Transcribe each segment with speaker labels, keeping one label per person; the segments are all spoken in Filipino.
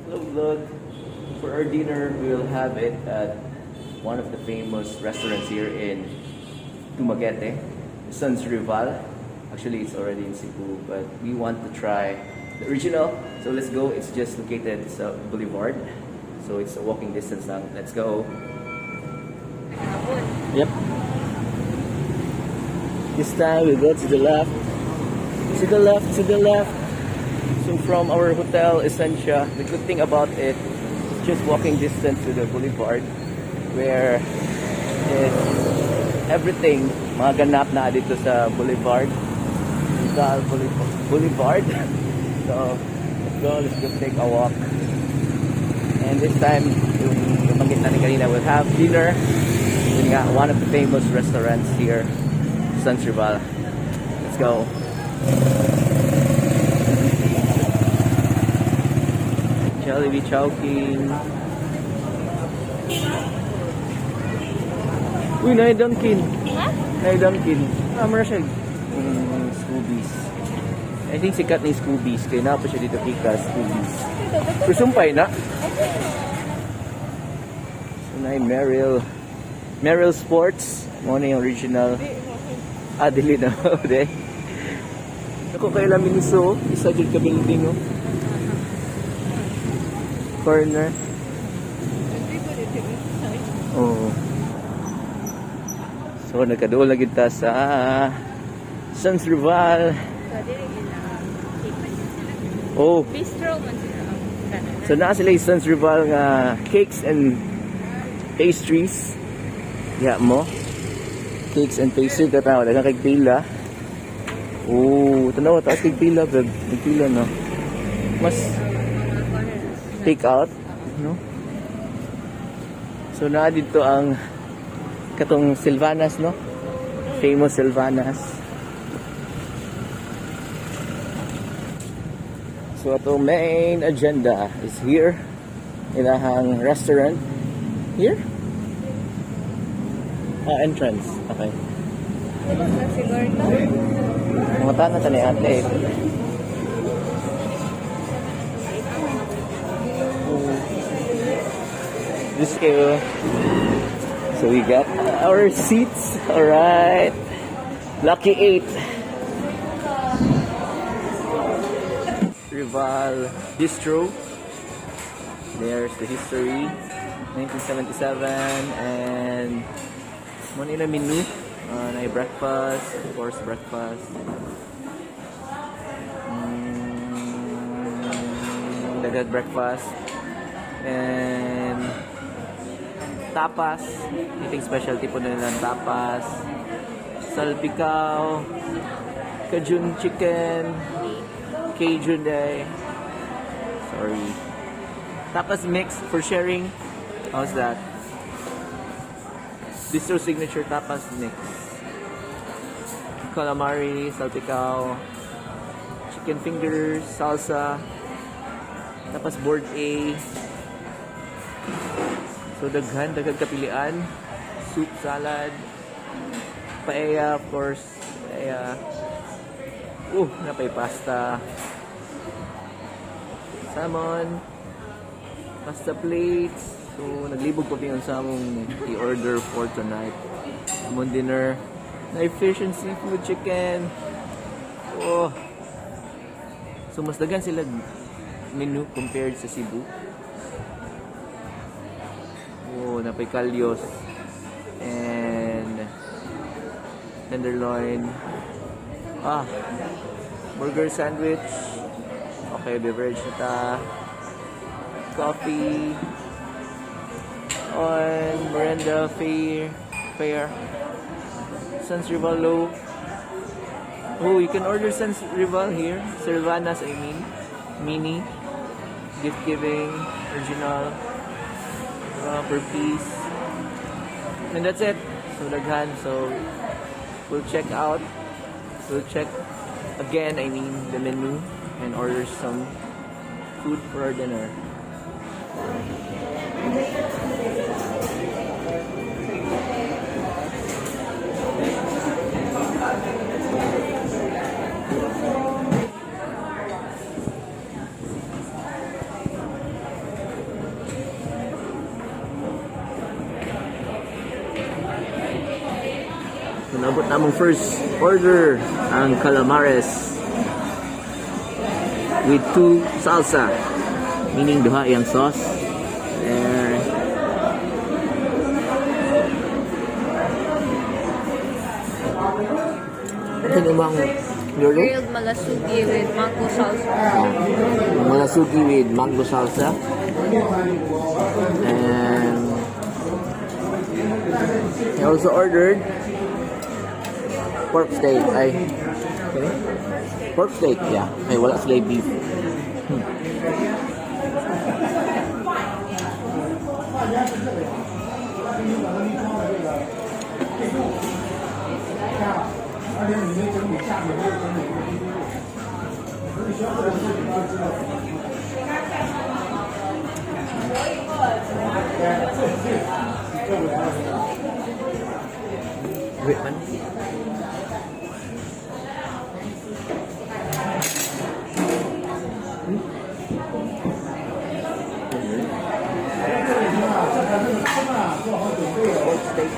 Speaker 1: Hello vlog. For our dinner, we will have it at one of the famous restaurants here in Dumaguete, SANS Rival. Actually, it's already in Cebu, but we want to try the original. So let's go. It's just located sa Boulevard. So it's a walking distance lang. Let's go. Yep. This time we go to the left. To the left, to the left. So from our hotel, Essentia, the good thing about it, it's just walking distance to the boulevard where everything mga ganap na dito sa boulevard. Rizal Boulevard. So let's go take a walk. And this time, yung nabanggit natin kanina, we'll have dinner in one of the famous restaurants here, SANS Rival. Let's go. Jollibee Chowking. Uy, na Dunkin. Na Dunkin. Mara siya. Scoobies. I think sikat ni Scoobies. Kaya na pa siya dito kika Scoobies. Kusumpay na. So na Merrill Sports. Muna yung original. Dili na. Ako kay Laminiso. Isa dito ka building. Oh. Corner. Oh. So nagkaduol lagi ta sa SANS Rival. Oh.
Speaker 2: Bistro man sila.
Speaker 1: So naa sila yung SANS Rival nga cakes and pastries. Ya mo. Cakes and pastries tanaw daghang kay pila. Oh, tanaw taas kay pila, bag. Pila no. Mas take out, no? So na dito ang katong Silvanas, no? Famous Silvanas. So atong main agenda is here in ang restaurant here. Entrance. Okay. Mga tana tani ate. This kayo. So we got our seats. Alright. Lucky 8. Rival Bistro. There's the history. 1977. And muna na menu. Na breakfast. Of course, breakfast. Dagat breakfast. And tapas, eating specialty po na nilang tapas, salpicao, Cajun chicken, Cajun day, tapas mix for sharing. How's that? Bistro signature tapas mix, calamari, salpicao, chicken fingers, salsa, tapas board A. So daghan kapilian, soup, salad, paella, of course, paella. Napay pasta, salmon, pasta plates. So naglibog pa pingon sa among i-order for tonight. Among dinner, na fish and seafood, chicken. So mas daghan sila menu compared sa Cebu. Napay kalyos and tenderloin, burger sandwich, okay, beverage na ta, coffee, on Miranda fair, SANS Rival loaf. You can order SANS Rival here, Silvanas I mean, mini, gift giving, original, per piece, and that's it. So daghan. So we'll check again, the menu, and order some food for our dinner. Nabot namong first order ang calamares with 2 salsa, meaning duha yang sauce. And ito namang lolo?
Speaker 2: Grilled malasugi with mango salsa.
Speaker 1: Malasugi with mango salsa. And I also ordered pork steak. Okay. Pork steak, yeah. Ay, wala sila beef. Wait, man. Pork steak.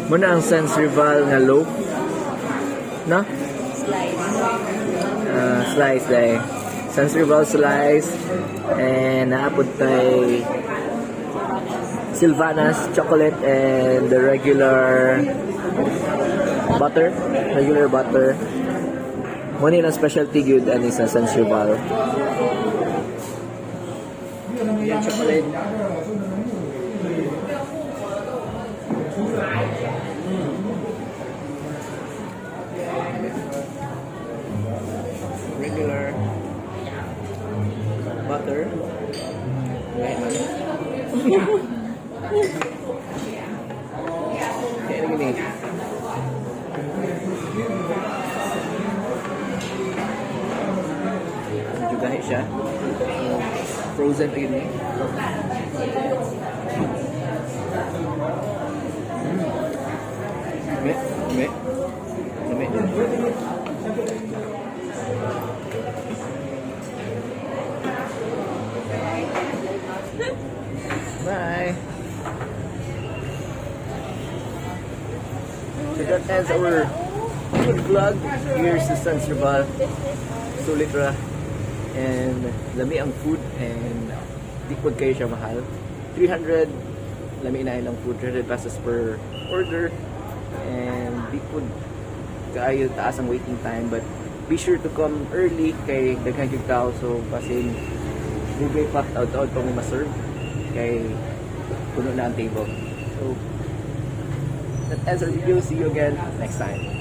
Speaker 1: Muna ang SANS rival nga loaf na slice dahil SANS rival slice, and naapod tay Sylvanas chocolate and the regular butter. Muna yung specialty good and isa SANS rival yung chocolate. Regular butter. Kaya gini. Juga siya. Frozen ini. Bye. So that ends our food vlog. Here's the SANS rival. Sulit ra. And lami ang food, and di pod kayo siya mahal. 300 lami na ilang food, 300 pesos per order. And di pod kaayo taas ang waiting time, but be sure to come early kay daghan gyud tao, so basin libre packed out pa mo ma-serve kay puno na ang table. So that ends our video. See you again next time.